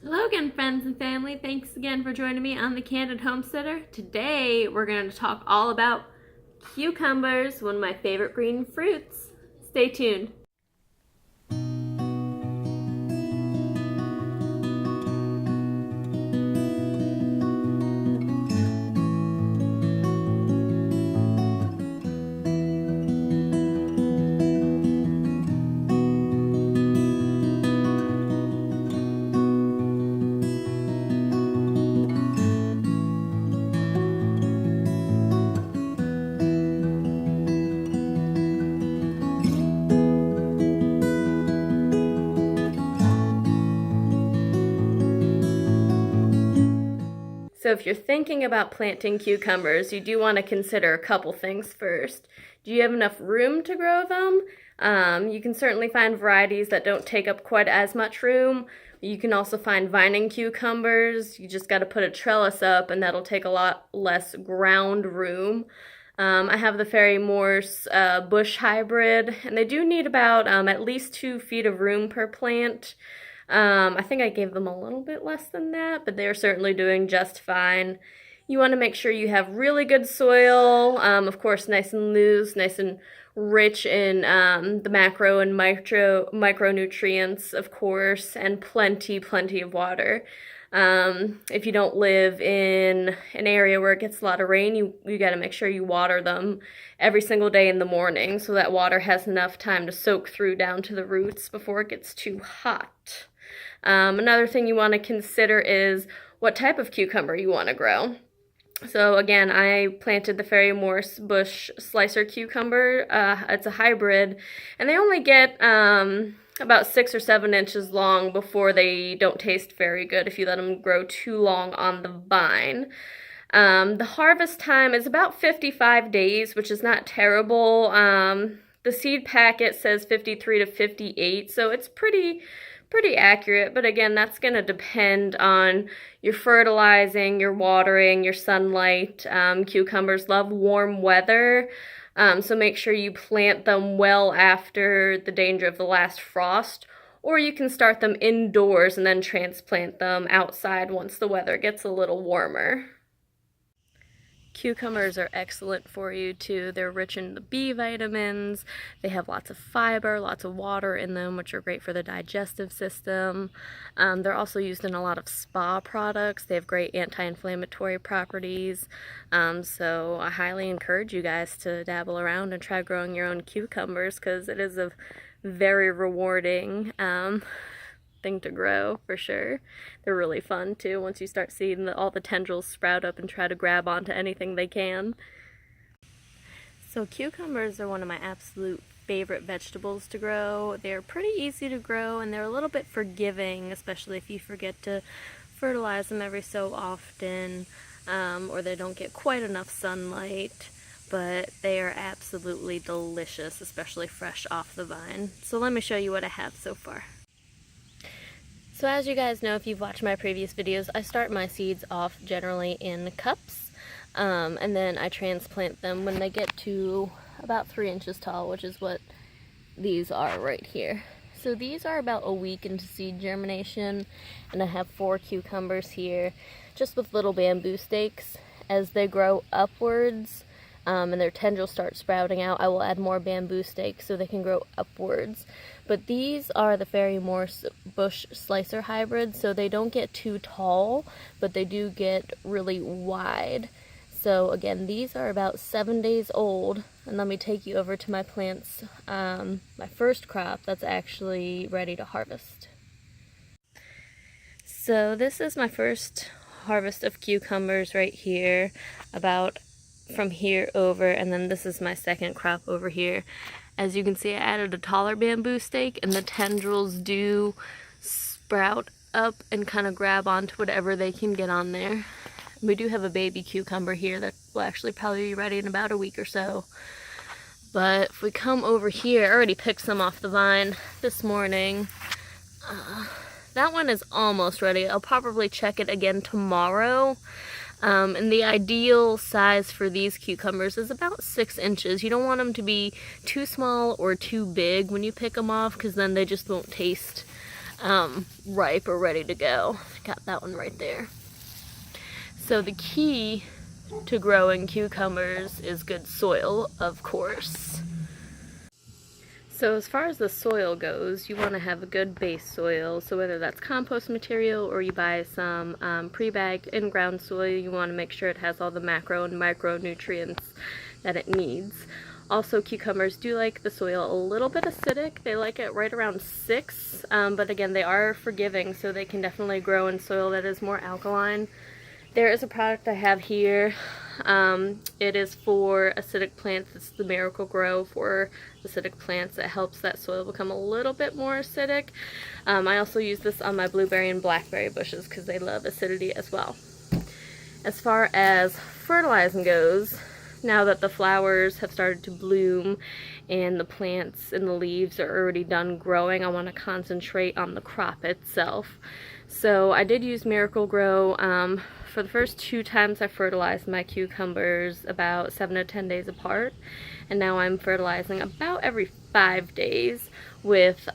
Hello again, friends and family. Thanks again for joining me on the Candid Homesteader. Today we're going to talk all about cucumbers, one of my favorite green fruits. Stay tuned. So if you're thinking about planting cucumbers, you do want to consider a couple things first. Do you have enough room to grow them? You can certainly find varieties that don't take up quite as much room. You can also find vining cucumbers. You just got to put a trellis up and that'll take a lot less ground room. I have the Fairy Morse bush hybrid, and they do need about at least 2 feet of room per plant. I think I gave them a little bit less than that, but they're certainly doing just fine. You want to make sure you have really good soil, of course nice and loose, nice and rich in the macro and micronutrients, of course, and plenty of water. If you don't live in an area where it gets a lot of rain, you got to make sure you water them every single day in the morning so that water has enough time to soak through down to the roots before it gets too hot. Another thing you want to consider is what type of cucumber you want to grow. So again, I planted the Fairy Morse bush slicer cucumber. It's a hybrid, and they only get about 6 or 7 inches long before they don't taste very good if you let them grow too long on the vine. The harvest time is about 55 days, which is not terrible. The seed packet says 53 to 58, so it's pretty accurate, but again, that's going to depend on your fertilizing, your watering, your sunlight. Cucumbers love warm weather, so make sure you plant them well after the danger of the last frost, or you can start them indoors and then transplant them outside once the weather gets a little warmer. Cucumbers are excellent for you too. They're rich in the B vitamins. They have lots of fiber, lots of water in them, which are great for the digestive system. They're also used in a lot of spa products. They have great anti-inflammatory properties. So I highly encourage you guys to dabble around and try growing your own cucumbers, because it is a very rewarding thing to grow, for sure. They're really fun too once you start seeing all the tendrils sprout up and try to grab onto anything they can. So cucumbers are one of my absolute favorite vegetables to grow. They're pretty easy to grow, and they're a little bit forgiving, especially if you forget to fertilize them every so often, or they don't get quite enough sunlight. But they are absolutely delicious, especially fresh off the vine. So let me show you what I have so far. So as you guys know, if you've watched my previous videos, I start my seeds off generally in cups, and then I transplant them when they get to about 3 inches tall, which is what these are right here. So these are about a week into seed germination, and I have 4 cucumbers here, just with little bamboo stakes. As they grow upwards, and their tendrils start sprouting out, I will add more bamboo stakes so they can grow upwards. But these are the Fairy Morse bush slicer hybrids, so they don't get too tall, but they do get really wide. So again, these are about 7 days old, and let me take you over to my plants, my first crop that's actually ready to harvest. So this is my first harvest of cucumbers right here, about from here over, and then this is my second crop over here. As you can see, I added a taller bamboo stake, and the tendrils do sprout up and kind of grab onto whatever they can get on there. We do have a baby cucumber here that will actually probably be ready in about a week or so. But if we come over here, I already picked some off the vine this morning. That one is almost ready. I'll probably check it again tomorrow. And the ideal size for these cucumbers is about 6 inches. You don't want them to be too small or too big when you pick them off, because then they just won't taste ripe or ready to go. Got that one right there. So the key to growing cucumbers is good soil, of course. So as far as the soil goes, you want to have a good base soil. So whether that's compost material or you buy some pre-bagged in-ground soil, you want to make sure it has all the macro and micronutrients that it needs. Also, cucumbers do like the soil a little bit acidic. They like it right around 6, but again, they are forgiving, so they can definitely grow in soil that is more alkaline. There is a product I have here. It is for acidic plants. It's the Miracle Grow for acidic plants. It helps that soil become a little bit more acidic. I also use this on my blueberry and blackberry bushes because they love acidity as well. As far as fertilizing goes, now that the flowers have started to bloom and the plants and the leaves are already done growing, I want to concentrate on the crop itself. So I did use Miracle Grow. For the first 2 times I fertilized my cucumbers about 7 to 10 days apart, and now I'm fertilizing about every 5 days with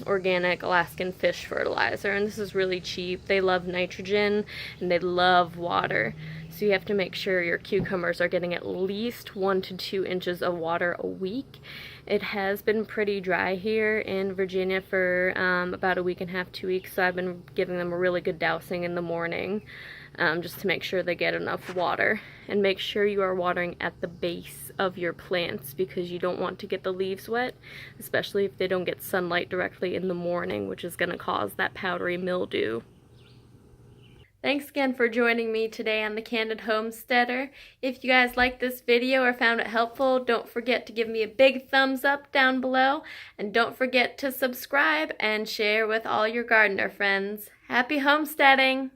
organic Alaskan fish fertilizer, and this is really cheap. They love nitrogen and they love water, so you have to make sure your cucumbers are getting at least 1 to 2 inches of water a week. It has been pretty dry here in Virginia for about a week and a half, 2 weeks, so I've been giving them a really good dousing in the morning. Just to make sure they get enough water. And make sure you are watering at the base of your plants because you don't want to get the leaves wet, especially if they don't get sunlight directly in the morning, which is going to cause that powdery mildew. Thanks again for joining me today on The Candid Homesteader. If you guys liked this video or found it helpful, don't forget to give me a big thumbs up down below, and don't forget to subscribe and share with all your gardener friends. Happy homesteading!